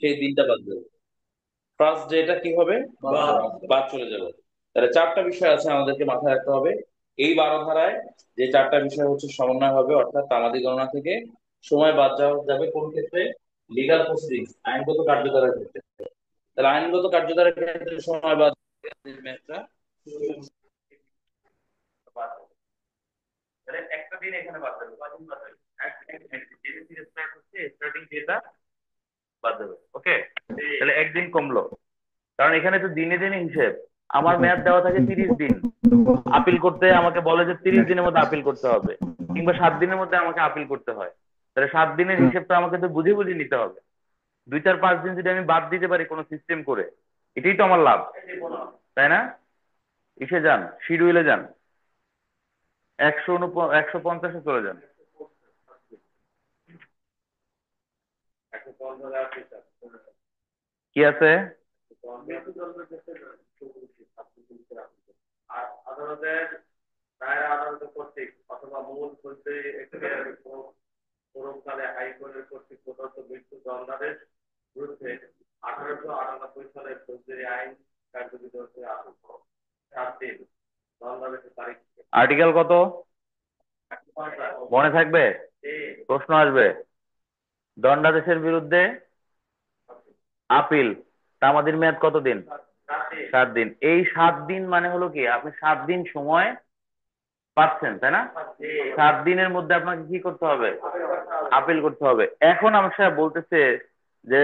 সেই দিনটা বাদ যাবে। ফার্স্ট ডেটা কি হবে? বাদ চলে যাবে। তাহলে চারটা বিষয় আছে আমাদেরকে মাথায় রাখতে হবে। এই 12 ধারায় যে চারটা বিষয় হচ্ছে সমন্বয় হবে, অর্থাৎ তামাদি গণনা থেকে সময় বাদ যাওয়া যাবে কোন ক্ষেত্রে? লিগাল প্রসিডিংস, আইনগত কার্যধারার ক্ষেত্রে। তাহলে আইনগত কার্যধারার ক্ষেত্রে সময় বাদ ম্যাচটা বাদ যাবে। তাহলে একটা দিন এখানে বাদ যাবে, কয়দিন বাদ যাবে? যেদিন থেকে স্টার্ট হচ্ছে স্টার্টিং ডেটা বাদ যাবে। ওকে, তাহলে একদিন কমলো, কারণ এখানে তো দিনে দিনে হিসেব। আমার মেয়াদ দেওয়া থাকে 30 দিন, আপিল করতে আমাকে বলে যে 30 দিনের মধ্যে আপিল করতে হবে, কিংবা 7 দিনের মধ্যে আমাকে আপিল করতে হয়। তাহলে 7 দিনের হিসেবটা আমাকে তো বুঝে বুঝে নিতে হবে। 2 4 5 দিন যদি আমি বাদ দিতে পারি কোনো সিস্টেম করে, এটাই তো আমার লাভ, তাই না? ইসে যান, শিডিউলে যান, 150-এ চলে যান। কি আছে? আর আদালতের রায় আদালত কর্তৃক অথবা মূল হইতে পূর্বকালে হাইকোর্টের কর্তৃক প্রদত্ত মৃত্যু দণ্ডাদেশ বিরুদ্ধে 1898 সালের ফৌজদারি আইন কার্যকরী হতে আসে 7 দিন দণ্ডাদেশের তারিখ। আর্টিকেল কত মনে থাকবে? প্রশ্ন আসবে। দণ্ডাদেশের বিরুদ্ধে আপিল, তামাদির মেয়াদ কতদিন? 7 দিন। এই 7 দিন মানে হলো কি, আপনি 7 দিন সময় পাচ্ছেন, তাই না? 7 দিনের মধ্যে আপনাকে কি করতে হবে? আপিল করতে হবে। এখন আমার সাহেব বলতেছে যে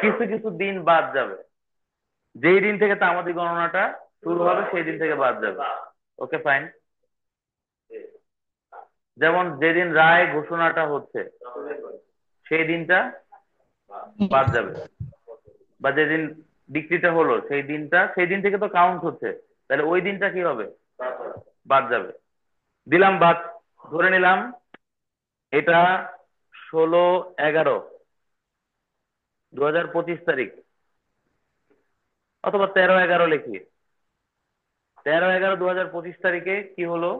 কিছু কিছু দিন বাদ যাবে, যেই দিন থেকে তামাদি গণনাটা শুরু হবে সেই দিন থেকে বাদ যাবে। ওকে, ফাইন। যেমন যেদিন রায় ঘোষণাটা হচ্ছে সেই দিনটা বাদ যাবে, বা যেদিন ডিক্রিটা হলো সেই দিনটা, সেই দিন থেকে তো কাউন্ট হচ্ছে, তাহলে ওই দিনটা কি হবে? বাদ যাবে। দিলাম বাদ, ধরে নিলাম এটা 16/11/2025 অথবা 13/11 লিখি। 13/11/2025 কি হলো?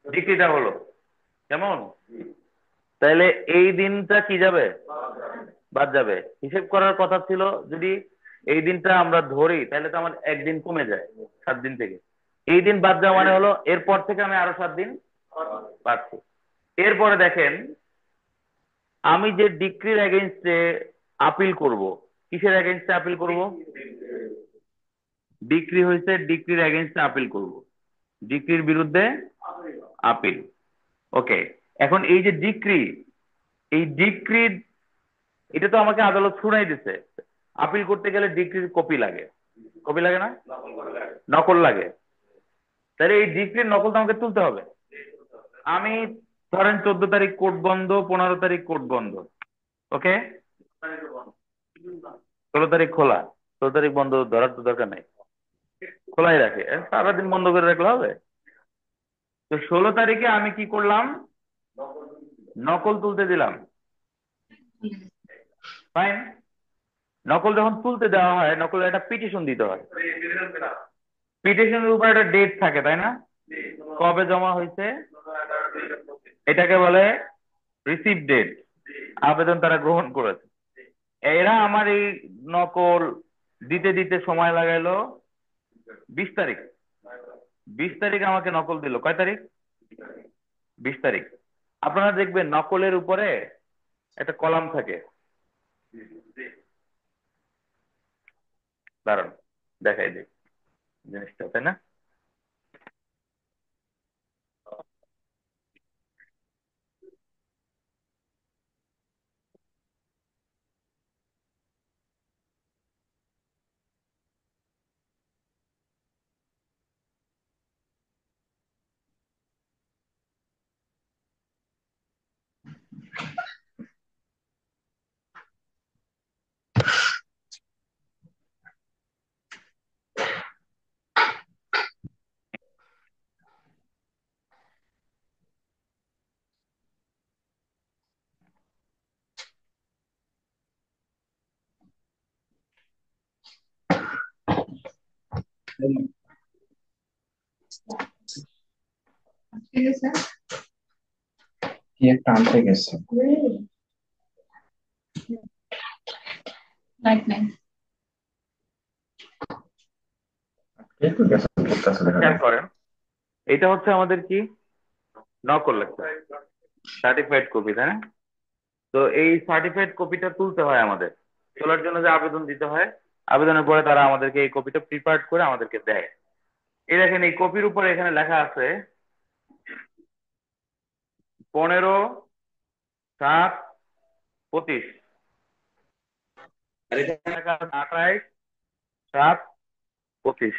ডিক্রিটা হলো, কেমন? তাহলে এই দিনটা কি যাবে? বাদ যাবে। হিসেব করার কথা ছিল, যদি এই দিনটা আমরা ধরি তাহলে তো আমার একদিন কমে যায় 7 দিন থেকে। এই দিন বাদ যাওয়া মানে হলো এরপর থেকে আমি আরো 7 দিন পাচ্ছি। এরপরে দেখেন, আমি যে ডিক্রির এগেইনস্টে আপিল করব, কিসের এগেইনস্টে আপিল করব? ডিক্রি হয়েছে, ডিক্রির এগেইনস্টে আপিল করব, ডিক্রির বিরুদ্ধে আপিল। ওকে, এখন এই যে ডিক্রি, এই ডিক্রি, এটা তো আমাকে আদালত শুনাই দিছে। আপিল করতে গেলে ডিক্রির কপি লাগে, কপি লাগে না? নকল লাগে। তাহলে এই ডিক্রির নকল তো আমাকে তুলতে হবে। আমি ধরেন 14 তারিখ কোর্ট বন্ধ, 15 তারিখ কোর্ট বন্ধ, ওকে, 16 তারিখ খোলা, 16 তারিখ বন্ধ ধরার তো দরকার নাই, খোলাই রাখে, সারাদিন বন্ধ করে রাখলে হবে? তো 16 তারিখে আমি কি করলাম? নকল তুলতে দিলাম, ফাইন। নকল যখন তুলতে দেওয়া হয়, নকলের একটা পিটিশন দিতে হয়। পিটিশনের উপর একটা ডেট থাকে, তাই না? কবে জমা হয়েছে, এটাকে বলে রিসিভ ডেট, আবেদন তারা গ্রহণ করেছে। এরা আমার এই নকল দিতে দিতে সময় লাগাইলো 20 তারিখ। 20 তারিখ আমাকে নকল দিল, কয় তারিখ? 20 তারিখ। আপনারা দেখবেন নকলের উপরে একটা কলাম থাকে, দাঁড়ান দেখাই দিই জিনিসটা, তাই না? ঠিক আছে, কি একটা আনতে গেছে। 9. খেয়াল করেন, এটা হচ্ছে আমাদের কি নকল লেকচার, সার্টিফাইড কপি, তাই না? তো এই সার্টিফাইড কপিটা তুলতে হয় আমাদের। তোলার জন্য যে আবেদন দিতে হয়, আবেদনের পরে তারা আমাদেরকে এই কপিটা প্রিপারেড করে আমাদেরকে দেয়। এই দেখেন, এই কপির উপরে এখানে লেখা আছে 15/7/25, আর এখানে লেখা আছে 28/7/25।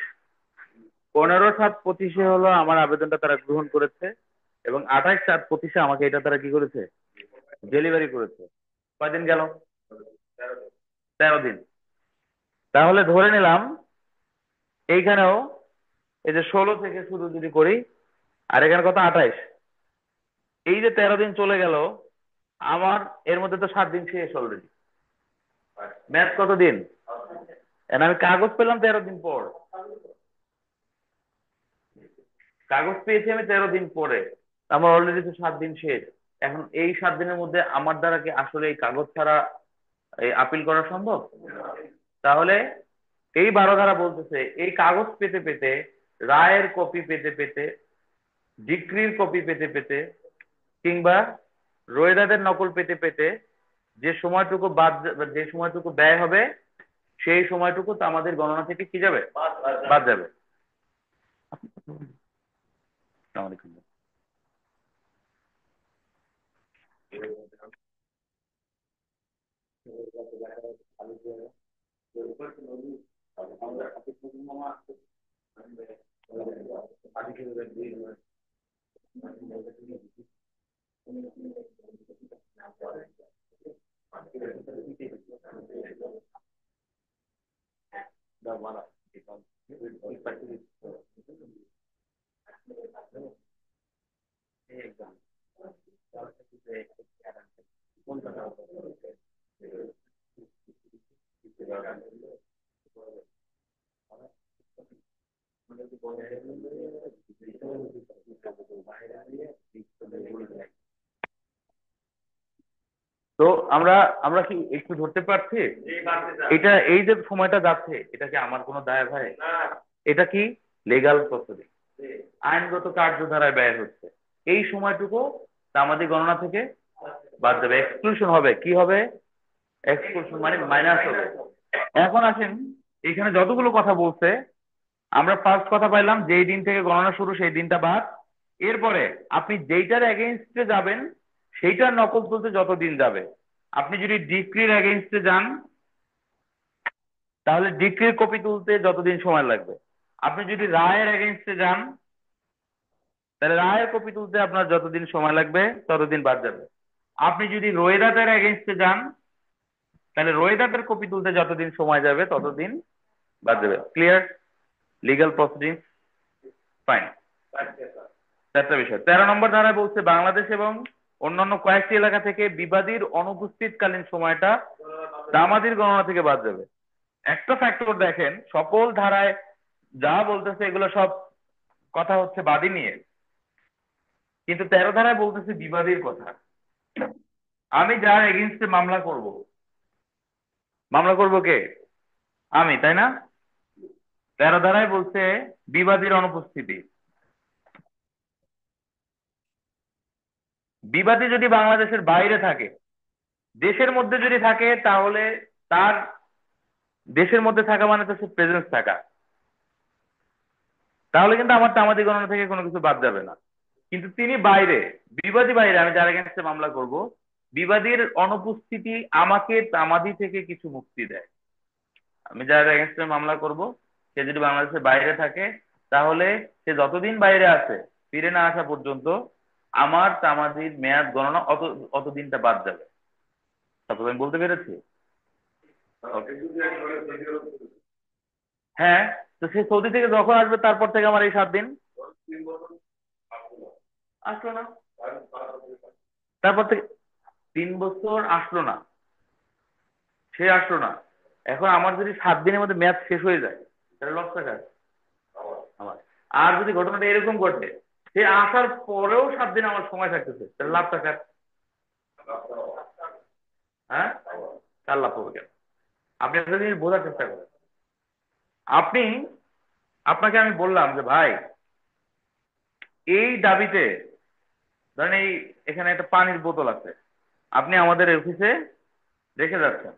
15/7/25 হলো আমার আবেদনটা তারা গ্রহণ করেছে, এবং 28/7/25 আমাকে এটা তারা কি করেছে, ডেলিভারি করেছে। কয়দিন গেল? 13 দিন। তাহলে ধরে নিলাম এইখানেও এই যে 16 থেকে শুরু যদি করি, আর এখানে কত, 28, এই যে 13 দিন চলে গেল, আমার এর মধ্যে তো 7 দিন শেষ অলরেডি। ম্যাথ কত দিন? আমি কাগজ পেলাম 13 দিন পর, কাগজ পেয়েছি আমি 13 দিন পরে, আমার অলরেডি তো 7 দিন শেষ। এখন এই 7 দিনের মধ্যে আমার দ্বারা কি আসলে এই কাগজ ছাড়া এই আপিল করা সম্ভব? তাহলে এই 12 ধারা বলতেছে এই কাগজ পেতে পেতে, রায়ের কপি পেতে পেতে, ডিক্রির কপি পেতে পেতে, কিংবা রোয়েদাদের নকল পেতে পেতে যে সময়টুকু যে সময়টুকু ব্যয় হবে, সেই সময়টুকু তো আমাদের গণনা থেকে কি যাবে, বাদ যাবে। আসসালামু আলাইকুম। তো আমরা আমরা কি একটু ধরতে পারছি এটা, এই যে সময়টা যাচ্ছে, এটা কি আমার কোনো দায় ভাই? এটা কি লিগ্যাল প্রসিডিং, আইনগত কার্যধারায় ব্যয় হচ্ছে। এই সময়টুকু সামাজিক গণনা থেকে বাদ যাবে, এক্সক্লুশন হবে। কি হবে? এক্সক্লুশন মানে মাইনাস হবে। এখন আসেন, এখানে যতগুলো কথা বলছে, আমরা ফার্স্ট কথা পাইলাম যেই দিন থেকে গণনা শুরু সেই দিনটা বাদ। এরপরে আপনি যেইটার এগেইনস্টে যাবেন সেইটার নকল তুলতে যত দিন যাবে। আপনি যদি ডিক্রির এগেইনস্টে যান, তাহলে ডিক্রির কপি তুলতে যতদিন সময় লাগবে। আপনি যদি রায়ের এগেইনস্টে যান, তাহলে রায়ের কপি তুলতে আপনার যতদিন সময় লাগবে ততদিন বাদ যাবে। আপনি যদি রোয়েদাদের এগেইনস্টে যান, তাহলে রোয়েদাদের কপি তুলতে যতদিন সময় যাবে ততদিন বাদ যাবে। ক্লিয়ার? Legal proceeding fine. চারটা বিষয়। 13 নম্বর ধারায় বলছে বাংলাদেশ এবং অন্যান্য কয়েকটি এলাকা থেকে বিবাদীর অনুপস্থিতকালীন সময়টা দামাদির গণনা থেকে বাদ যাবে। একটা ফ্যাক্টর দেখেন, সকল ধারায় যা বলতেছে এগুলো সব কথা হচ্ছে বাদী নিয়ে, কিন্তু 13 ধারায় বলতেছে বিবাদীর কথা। আমি যার এগেইনস্টে মামলা করব কে? আমি, তাই না? 13 ধারায় বলছে বিবাদীর অনুপস্থিতি। বিবাদী যদি বাংলাদেশের বাইরে থাকে, দেশের মধ্যে যদি থাকে, তাহলে তার দেশের মধ্যে থাকা মানে তো সে প্রেজেন্স থাকা, তাহলে কিন্তু আমার তামাদি গণনা থেকে কোনো কিছু বাদ যাবে না। কিন্তু তিনি বাইরে, বিবাদী বাইরে, আমি যার এগেনস্টে মামলা করব, বিবাদীর অনুপস্থিতি আমাকে তামাদি থেকে কিছু মুক্তি দেয়। আমি যার এগেনস্টে মামলা করব সে যদি বাংলাদেশের বাইরে থাকে, তাহলে সে যতদিন বাইরে আছে, ফিরে না আসা পর্যন্ত আমার তামাদির মেয়াদ গণনা অতদিনটা বাদ যাবে। তারপর আমি বলতে পেরেছি? হ্যাঁ। তো সে সৌদি থেকে যখন আসবে তারপর থেকে আমার এই 7 দিন আসলো না। তারপর থেকে 3 বছর আসলো না, সে আসলো না। এখন আমার যদি 7 দিনের মধ্যে ম্যাচ শেষ হয়ে যায়, তাহলে লস টাকা আমার। আর যদি ঘটনাটা এরকম ঘটে, সে আসার পরেও 7 দিন আমার সময় থাকতেছে, তাহলে লাভ টাকা। হ্যাঁ, কার লাভ হবে কেন? আপনি একটা জিনিস বোঝার চেষ্টা করেন। আপনি আপনাকে আমি বললাম যে ভাই এই দাবিতে ধরেন এখানে একটা পানির বোতল আছে, আপনি আমাদের অফিসে রেখে যাচ্ছেন।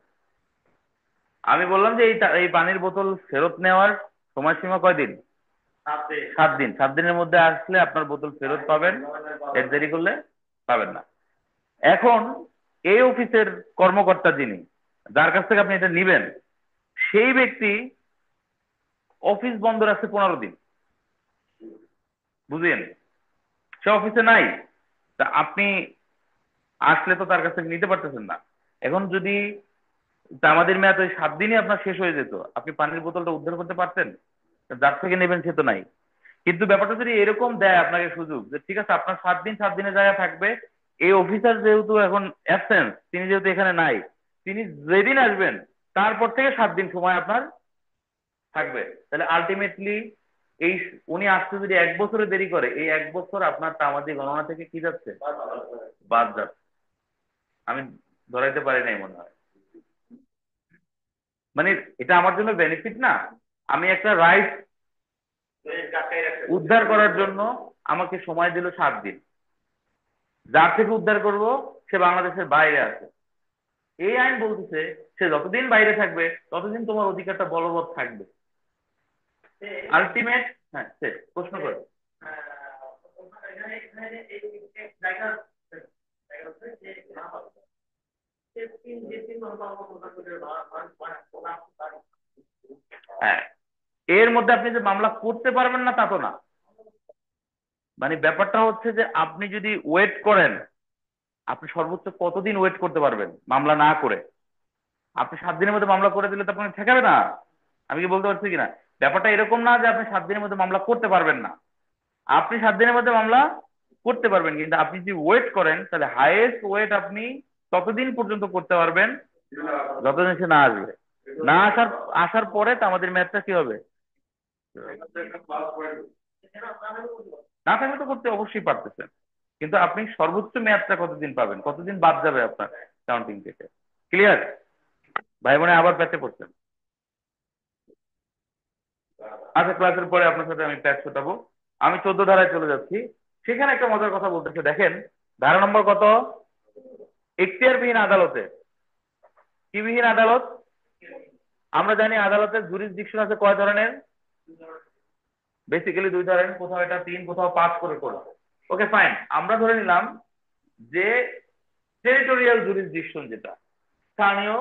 আমি বললাম যে এই পানির বোতল ফেরত নেওয়ার সময়সীমা কয়দিন? 7 দিন। 7 দিন, 7 দিনের মধ্যে আসলে আপনার বোতল ফেরত পাবেন, এর দেরি করলে পাবেন না। এখন এই অফিসের কর্মকর্তা যিনি, যার কাছ থেকে আপনি এটা নিবেন, সেই ব্যক্তি অফিস বন্ধ রাখছে 15 দিন, বুঝলেন? সে অফিসে নাই। তা আপনি আসলে তো তার কাছ থেকে নিতে পারতেছেন না। এখন যদি আমাদের মেয়াদ ওই 7 দিনই আপনার শেষ হয়ে যেত, আপনি পানির বোতলটা উদ্ধার করতে পারতেন? যার থেকে নেবেন সে তো নাই। কিন্তু ব্যাপারটা যদি এরকম দেয় আপনাকে সুযোগ যে ঠিক আছে আপনার 7 দিন 7 দিনের জায়গায় থাকবে, এই অফিসার যেহেতু এখন অ্যাবসেন্স, তিনি যেহেতু এখানে নাই, তিনি যেদিন আসবেন তারপর থেকে 7 দিন সময় আপনার থাকবে। তাহলে আলটিমেটলি এই উনি আসতে যদি 1 বছরে দেরি করে, এই 1 বছর আপনার তামাদি গণনা থেকে কি যাচ্ছে? বাদ যাচ্ছে। আমি ধরাইতে পারি নাই মনে হয়। মানে এটা আমার জন্য বেনিফিট না? আমি একটা রাইট উদ্ধার করার জন্য আমাকে সময় দিল 7 দিন। যার থেকে উদ্ধার করব সে বাংলাদেশের বাইরে আছে। এই আইন বলতেছে সে যতদিন বাইরে থাকবে ততদিন তোমার অধিকারটা বলবৎ থাকবে। আলটিমেট। হ্যাঁ, সে প্রশ্ন করে। হ্যাঁ, এর মধ্যে আপনি যে মামলা করতে পারবেন না তা তো না। মানে ব্যাপারটা হচ্ছে যে আপনি যদি ওয়েট করেন, আপনি সর্বোচ্চ কতদিন ওয়েট করতে পারবেন মামলা না করে? আপনি 7 দিনের মধ্যে মামলা করে দিলে তো আপনাকে ঠেকাবে না। আমি কি বলতে পারছি কিনা? ব্যাপারটা এরকম না যে আপনি 7 দিনের মধ্যে মামলা করতে পারবেন না। আপনি 7 দিনের মধ্যে মামলা করতে পারবেন, কিন্তু আপনি যদি ওয়েট করেন তাহলে হাইয়েস্ট ওয়েট আপনি ততদিন পর্যন্ত করতে পারবেন যতদিন সে না আসবে। না আসার আসার পরে তো আমাদের ম্যাচটা কি হবে? না থাকলে তো করতে অবশ্যই পারতেছেন, কিন্তু আপনি সর্বোচ্চ মেয়াদটা কতদিন পাবেন, কতদিন বাদ যাবে আপনার কাউন্টিং থেকে। ক্লিয়ার? ভাই বোনে আবার প্যাচে পড়ছেন? আচ্ছা, ক্লাসের পরে আপনার সাথে আমি প্যাচ ছোটাবো। আমি 14 ধারায় চলে যাচ্ছি। সেখানে একটা মজার কথা বলতেছে, দেখেন ধারা নম্বর কত? এখতিয়ারবিহীন আদালতে। কি বিহীন আদালত? আমরা জানি আদালতের জুরিসডিকশন আছে কয় ধরনের? বেসিক্যালি 2 ধরনের, কোথাও এটা 3, কোথাও 5 করে করে। ওকে ফাইন, আমরা ধরে নিলাম যে টেরিটোরিয়াল জুরিসডিকশন, যেটা স্থানীয়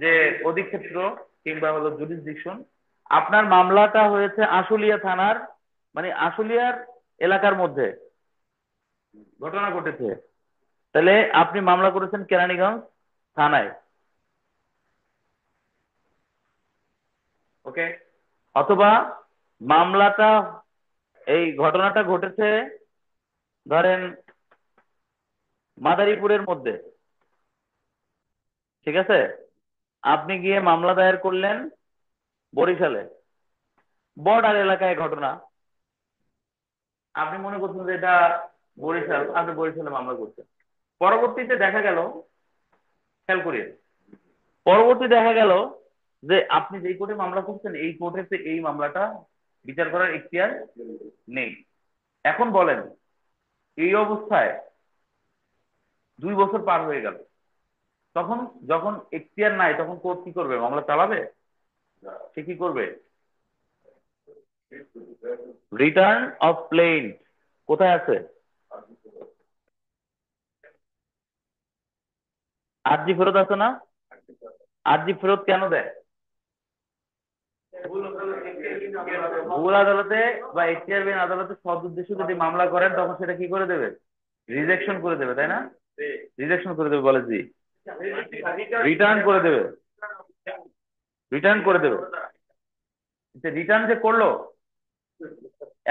যে অধিক্ষেত্র কিংবা হলো জুরিসডিকশন, আপনার মামলাটা হয়েছে আশুলিয়া থানার, মানে আশুলিয়ার এলাকার মধ্যে ঘটনা ঘটেছে। তাহলে আপনি মামলা করেছেন কেরানীগঞ্জ থানায়। ওকে। অথবা মামলাটা, এই ঘটনাটা ঘটেছে ধরেন মাদারীপুরের মধ্যে, ঠিক আছে? আপনি গিয়ে মামলা দায়ের করলেন বরিশালে, বর্ডার এলাকায় ঘটনা। আপনি মনে করছেন যে এটা বরিশাল, আপনি বরিশালে মামলা করছেন। পরবর্তীতে দেখা গেল, খেয়াল করিয়ে, পরবর্তী দেখা গেল যে আপনি যেই কোর্টে মামলা করছেন এই কোর্টে এই মামলাটা বিচার করার এখতিয়ার নেই। এখন বলেন এই অবস্থায় 2 বছর পার হয়ে গেল, তখন যখন এখতিয়ার নাই তখন কোর্ট কি করবে? মামলা চালাবে? সে কি করবে? রিটার্ন অফ প্লেইন কোথায় আছে? আরজি ফেরত আছে না? আরজি ফেরত কেন দেয়? ভুল আদালতে বা এখতিয়ারবিহীন আদালতে সৎ উদ্দেশ্যে যদি মামলা করেন তখন সেটা কি করে দেবে? রিজেকশন করে দেবে, তাই না? রিজেকশন করে দেবে বলে জি, রিটার্ন করে দেবে, রিটার্ন করে দেবে। রিটার্ন যে করলো,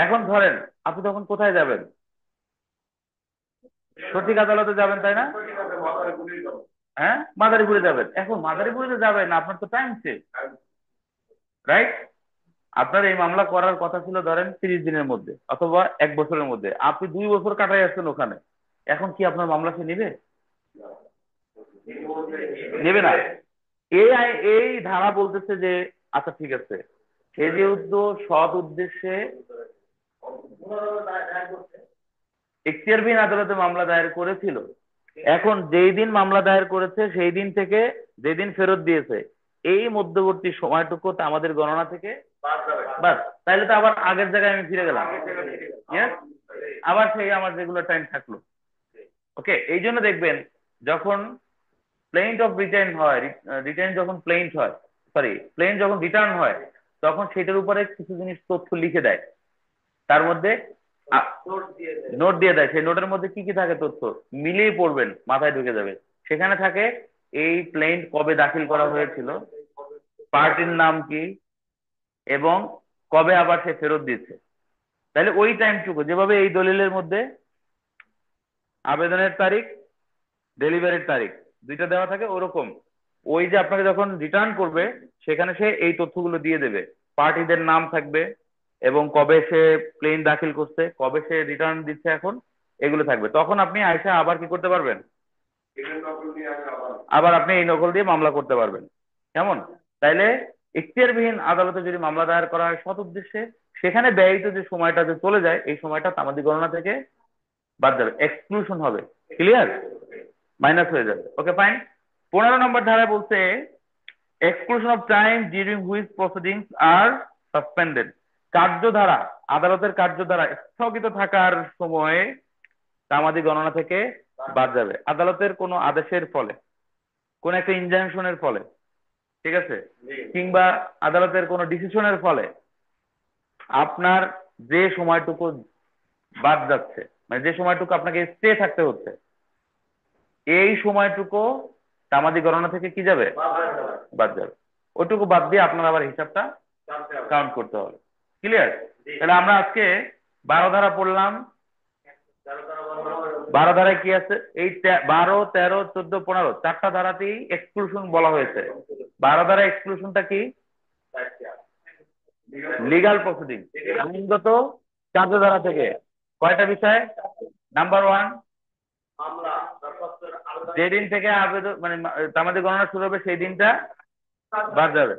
এখন ধরেন আপনি তখন কোথায় যাবেন? সঠিক আদালতে যাবেন, তাই না? হ্যাঁ, মাদারীপুরে যাবেন। এখন মাদারীপুরে যে যাবেন, আপনার তো টাইম শেষ, রাইট? আপনার এই মামলা করার কথা ছিল ধরেন 30 দিনের মধ্যে অথবা 1 বছরের মধ্যে, আপনি 2 বছর কাটাই আসছেন ওখানে। এখন কি আপনার মামলা সে নিবে? নেবে না। এই ধারা বলতেছে যে আচ্ছা ঠিক আছে, সে যেহেতু সৎ উদ্দেশ্যে এখতিয়ারবিহীন আদালতে মামলা দায়ের করেছিল, এখন যেই দিন মামলা দায়ের করেছে সেই দিন থেকে যেদিন ফেরত দিয়েছে এই মধ্যবর্তী সময়টুকু তা আমাদের গণনা থেকে বাস, তাইলে তো আবার আগের জায়গায় আমি ফিরে গেলাম। Yes? আবার সেই আমার রেগুলার টাইম থাকলো। ওকে, এই জন্য দেখবেন যখন প্লেইন্ট অফ রিটার্ন হয়, রিটার্ন যখন প্লেইন্ট হয়, সরি প্লেইন্ট যখন রিটার্ন হয়, তখন সেটার উপরে কিছু জিনিস তথ্য লিখে দেয়। তার মধ্যে নোট দিয়ে দেয়। সেই নোটের মধ্যে কি কি থাকে তথ্য মিলিয়ে পড়বেন, মাথায় ঢুকে যাবে। সেখানে থাকে এই প্লেইন্ট কবে দাখিল করা হয়েছিল, পার্টির নাম কি, এবং কবে আবার সে ফেরত দিচ্ছে। তাহলে ওই টাইমটুকু যেভাবে এই দলিলের মধ্যে আবেদনের তারিখ, ডেলিভারির তারিখ দুইটা দেওয়া থাকে, ওরকম ওই যে আপনাকে যখন রিটার্ন করবে সেখানে সে এই তথ্যগুলো দিয়ে দেবে। পার্টিদের নাম থাকবে এবং কবে সে ক্লেম দাখিল করছে, কবে সে রিটার্ন দিচ্ছে, এখন এগুলো থাকবে। তখন আপনি আইসা আবার কি করতে পারবেন, আবার আপনি এই নকল দিয়ে মামলা করতে পারবেন। কেমন? তাইলে এখতিয়ারবিহীন আদালতে যদি মামলা দায়ের করা হয় সৎ উদ্দেশ্যে, সেখানে ব্যয়িত যে সময়টা যে চলে যায় এই সময়টা তামাদি গণনা থেকে বাদ যাবে, এক্সক্লুশন হবে। ক্লিয়ার? মাইনাস হয়ে যাবে। Okay fine. 15 নম্বর ধারায় বলছে exclusion of time during which proceedings are suspended. কার্যধারা, আদালতের কার্যধারা স্থগিত থাকার সময়ে তামাদি গণনা থেকে বাদ যাবে। আদালতের কোনো আদেশের ফলে, কোন একটা ইনজাংশনের ফলে, ঠিক আছে, কিংবা আদালতের কোনো ডিসিশনের ফলে আপনার যে সময়টুকু বাদ যাচ্ছে, মানে যে সময়টুকু আপনাকে স্টে থাকতে হচ্ছে, এই সময়টুকু তামাদি গণনা থেকে কি যাবে, বাদ যাবে। ওইটুকু বাদ দিয়ে আপনার আবার হিসাবটা কাউন্ট করতে হবে। ক্লিয়ার? তাহলে আমরা আজকে 12 ধারা পড়লাম। 12 ধারায় কি আছে, এই 12, 13, 14, 15 চারটা ধারাতেই এক্সক্লুশন বলা হয়েছে। 12 ধারা এক্সক্লুশনটা কি, লিগাল প্রসিডিং, আইনগত কার্যধারা থেকে কয়টা বিষয়। নাম্বার 1, যেদিন থেকে আবেদন মানে তামাদি গণনা শুরু হবে সেই দিনটা বাদ যাবে।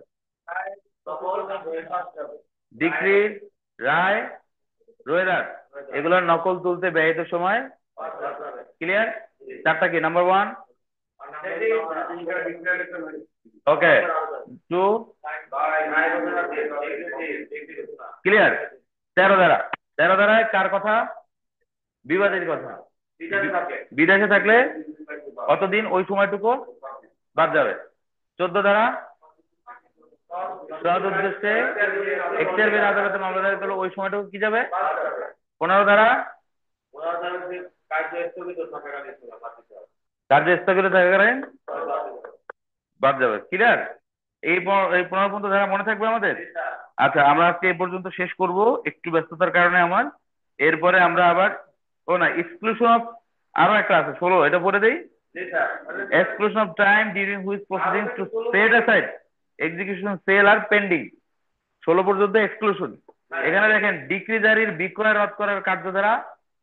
ডিক্রি, রায়, রোয়েদাদ এগুলোর নকল তুলতে ব্যয়িত সময়। ক্লিয়ার? চারটা কি, নাম্বার 1, ওকে, 2, ক্লিয়ার? 13 ধারা, 13 ধারায় কার কথা, বিবাদের কথা। বিদেশে থাকলে কতদিন, ওই সময়টুকু বাদ যাবে। 14 ধারা সৎ উদ্দেশ্যে এখতিয়ারবিহীন আদালতে মামলা দায়ের করলে ওই সময়টুকু কি যাবে। 15 ধারা কার্য স্থগিত থাকাকালীন বাদ যাবে। ক্লিয়ার? এই 15 ধারা মনে থাকবে আমাদের। আচ্ছা, আমরা আজকে এই পর্যন্ত শেষ করব, একটু ব্যস্ততার কারণে আমার। এরপরে আমরা আবার, ও না, এক্সক্লুশন অফ আরো একটা আছে 16, এটা পড়ে দেই। Exclusion of time during which proceedings to set aside execution sale are pending. 16 পর্যন্ত এক্সক্লুশন। এখানে দেখেন, ডিক্রি জারির বিক্রয় রদ করার কার্যধারা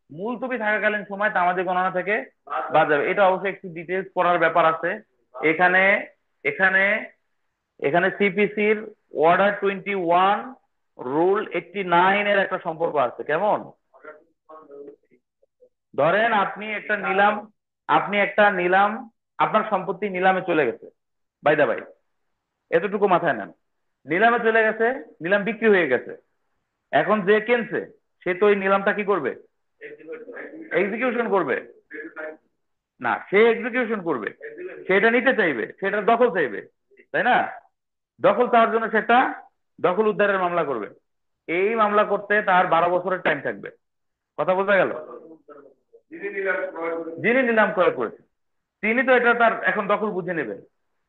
মুলতবি থাকাকালীন সময় তামাদি গণনা থেকে বাদ যাবে। এটা অবশ্যই একটু ডিটেলস পড়ার ব্যাপার আছে। এখানে এখানে এখানে সিপিসির অর্ডার 21, রুল 89 এর একটা সম্পর্ক আছে। কেমন? ধরেন আপনি একটা নিলাম, আপনার সম্পত্তি নিলামে চলে গেছে, বাই দা বাই, এতটুকু মাথায় নেন। নিলামে চলে গেছে, নিলাম বিক্রি হয়ে গেছে। এখন যে কিনছে সে তো ওই নিলামটা কি করবে, এক্সিকিউশন করবে না, সে এক্সিকিউশন করবে, সেটা নিতে চাইবে, সেটা দখল চাইবে, তাই না? দখল চাওয়ার জন্য সেটা দখল উদ্ধারের মামলা করবে। এই মামলা করতে তার 12 বছরের টাইম থাকবে। কথা বলতে গেল, যিনি নিলাম ক্রয় করেছে তিনি তো এটা তার এখন দখল বুঝে নেবেন।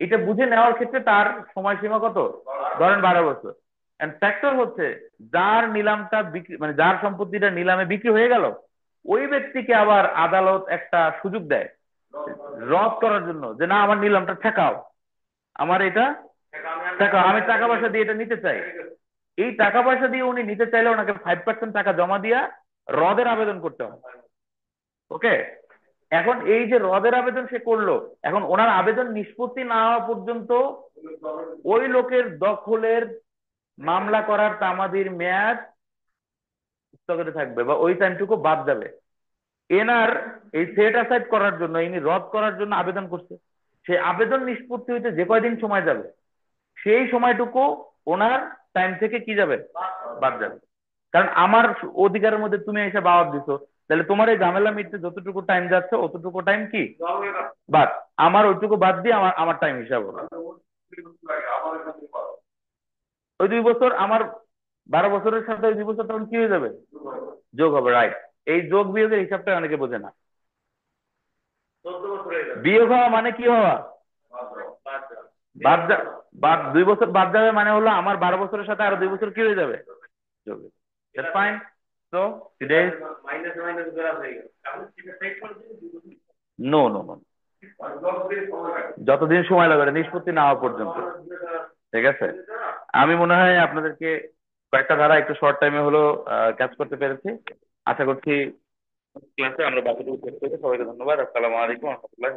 এটা বুঝে নেওয়ার ক্ষেত্রে তার সময়সীমা কত, ধরেন 12 বছর। এন্ড ফ্যাক্টর হচ্ছে যার নিলামটা বিক্রি, মানে যার সম্পত্তিটা নিলামে বিক্রি হয়ে গেল, ওই ব্যক্তিকে আবার আদালত একটা সুযোগ দেয় রদ করার জন্য, যে না, আমার নিলামটা ঠেকাও, আমার এটা ঠেকাও, আমি টাকা পয়সা দিয়ে এটা নিতে চাই। এই টাকা পয়সা দিয়ে উনি নিতে চাইলে ওনাকে 5% টাকা জমা দিয়া রদের আবেদন করতে হয়। ওকে, এখন এই যে রদের আবেদন সে করলো, এখন ওনার আবেদন নিষ্পত্তি না হওয়া পর্যন্ত ওই লোকের দখলের মামলা করার তামাদির মেয়াদ স্থগিত থাকবে বা ওই টাইমটুকু বাদ যাবে। এনার এই সেট অ্যাসাইড করার জন্য, ইনি রদ করার জন্য আবেদন করছে, সেই আবেদন নিষ্পত্তি হইতে যে কয়দিন সময় যাবে সেই সময়টুকু ওনার টাইম থেকে কি যাবে, বাদ যাবে। কারণ আমার অধিকারের মধ্যে তুমি এসে বাদ দিছো, তাহলে তোমার এই ঝামেলা মিটতে যতটুকু টাইম যাচ্ছে অতটুকু টাইম কি বাদ, আমার ওইটুকু বাদ দিয়ে আমার আমার টাইম হিসাব হবে। ওই 2 বছর আমার 12 বছরের সাথে ওই 2 বছর তখন কি হয়ে যাবে, যোগ হবে, রাইট। এই যোগ বিয়োগের হিসাবটা অনেকে বোঝে না। বিয়োগ হওয়া মানে কি হওয়া, বাদ বাদ 2 বছর বাদ যাবে মানে হলো আমার 12 বছরের সাথে আরো 2 বছর কি হয়ে যাবে, যোগ। That's fine. So today no no no, যতদিন সময় লাগবে না, নিষ্পত্তি না হওয়া পর্যন্ত। ঠিক আছে, আমি মনে হয় আপনাদেরকে কয়েকটা ধারা একটু শর্ট টাইমে হলো ক্যাচ করতে পেরেছি। আশা করছি ক্লাসে আমরা বাকিটুকু শেষ করবো। সবাইকে ধন্যবাদ। আসসালামু আলাইকুম রহমতুল্লাহ।